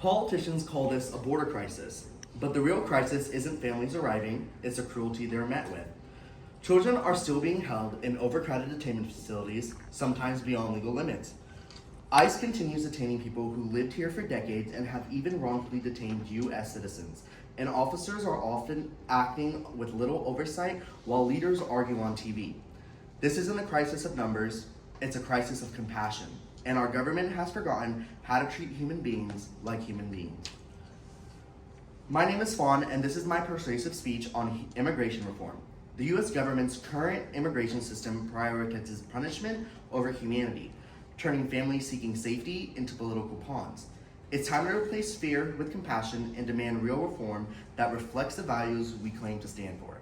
Politicians call this a border crisis, but the real crisis isn't families arriving, it's the cruelty they're met with. Children are still being held in overcrowded detainment facilities, sometimes beyond legal limits. ICE continues detaining people who lived here for decades and have even wrongfully detained U.S. citizens, and officers are often acting with little oversight while leaders argue on TV. This isn't a crisis of numbers, it's a crisis of compassion, and our government has forgotten how to treat human beings like human beings. My name is Fawn, and this is my persuasive speech on immigration reform. The U.S. government's current immigration system prioritizes punishment over humanity, turning families seeking safety into political pawns. It's time to replace fear with compassion and demand real reform that reflects the values we claim to stand for.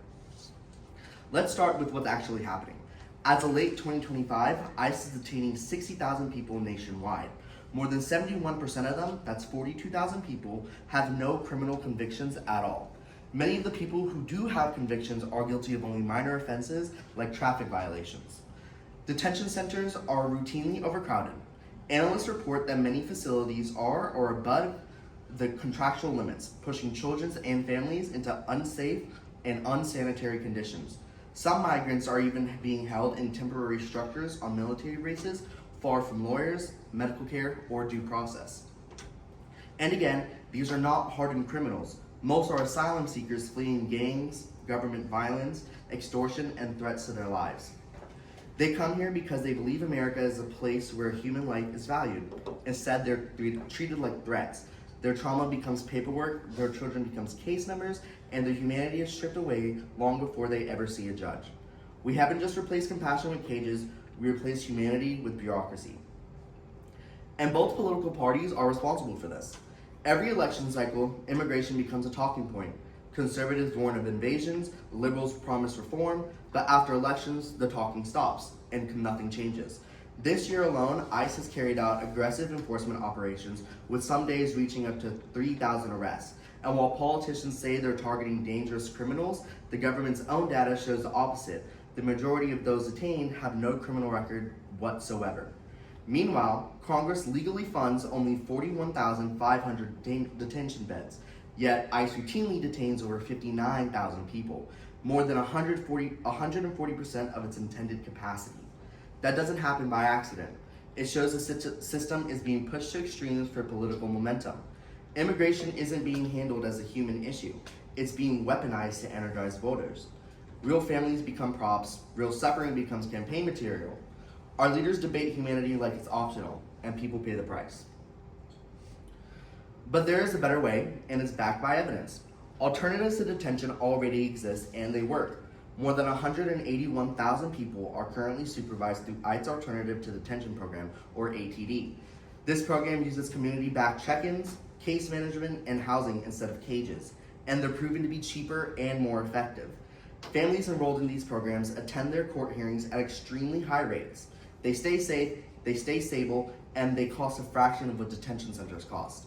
Let's start with what's actually happening. As of late 2025, ICE is detaining 60,000 people nationwide. More than 71% of them, that's 42,000 people, have no criminal convictions at all. Many of the people who do have convictions are guilty of only minor offenses like traffic violations. Detention centers are routinely overcrowded. Analysts report that many facilities are or above the contractual limits, pushing children and families into unsafe and unsanitary conditions. Some migrants are even being held in temporary structures on military bases, far from lawyers, medical care, or due process. And again, these are not hardened criminals. Most are asylum seekers fleeing gangs, government violence, extortion, and threats to their lives. They come here because they believe America is a place where human life is valued. Instead, they're treated like threats. Their trauma becomes paperwork, their children becomes case numbers, and their humanity is stripped away long before they ever see a judge. We haven't just replaced compassion with cages, we replaced humanity with bureaucracy. And both political parties are responsible for this. Every election cycle, immigration becomes a talking point. Conservatives warn of invasions, liberals promise reform, but after elections, the talking stops, and nothing changes. This year alone, ICE has carried out aggressive enforcement operations, with some days reaching up to 3,000 arrests. And while politicians say they're targeting dangerous criminals, the government's own data shows the opposite. The majority of those detained have no criminal record whatsoever. Meanwhile, Congress legally funds only 41,500 detention beds, yet ICE routinely detains over 59,000 people, more than 140% of its intended capacity. That doesn't happen by accident. It shows the system is being pushed to extremes for political momentum. Immigration isn't being handled as a human issue. It's being weaponized to energize voters. Real families become props, real suffering becomes campaign material. Our leaders debate humanity like it's optional, and people pay the price. But there is a better way, and it's backed by evidence. Alternatives to detention already exist, and they work. More than 181,000 people are currently supervised through ICE Alternative to Detention Program, or ATD. This program uses community-backed check-ins, case management, and housing instead of cages, and they're proven to be cheaper and more effective. Families enrolled in these programs attend their court hearings at extremely high rates. They stay safe, they stay stable, and they cost a fraction of what detention centers cost.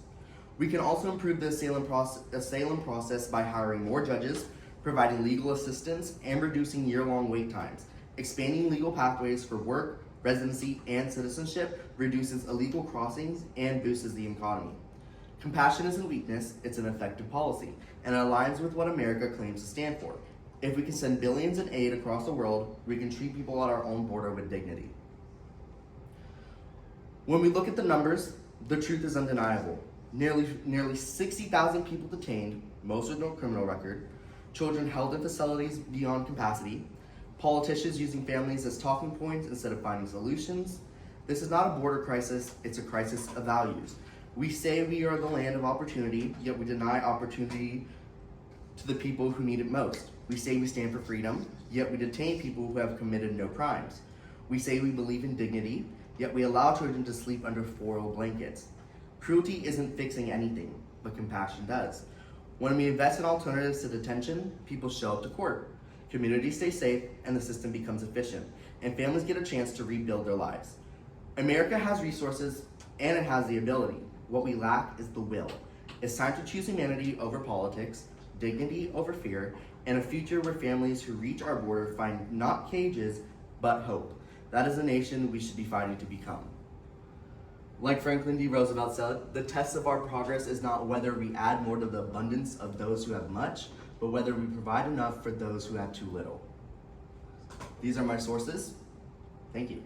We can also improve the asylum process by hiring more judges, providing legal assistance, and reducing year-long wait times. Expanding legal pathways for work, residency, and citizenship reduces illegal crossings and boosts the economy. Compassion isn't weakness, it's an effective policy, and it aligns with what America claims to stand for. If we can send billions in aid across the world, we can treat people at our own border with dignity. When we look at the numbers, the truth is undeniable. Nearly 60,000 people detained, most with no criminal record, children held in facilities beyond capacity, politicians using families as talking points instead of finding solutions. This is not a border crisis, it's a crisis of values. We say we are the land of opportunity, yet we deny opportunity to the people who need it most. We say we stand for freedom, yet we detain people who have committed no crimes. We say we believe in dignity, yet we allow children to sleep under 4 old blankets. Cruelty isn't fixing anything, but compassion does. When we invest in alternatives to detention, people show up to court. Communities stay safe, and the system becomes efficient, and families get a chance to rebuild their lives. America has resources, and it has the ability. What we lack is the will. It's time to choose humanity over politics, dignity over fear, and a future where families who reach our border find not cages, but hope. That is the nation we should be fighting to become. Like Franklin D. Roosevelt said, the test of our progress is not whether we add more to the abundance of those who have much, but whether we provide enough for those who have too little. These are my sources. Thank you.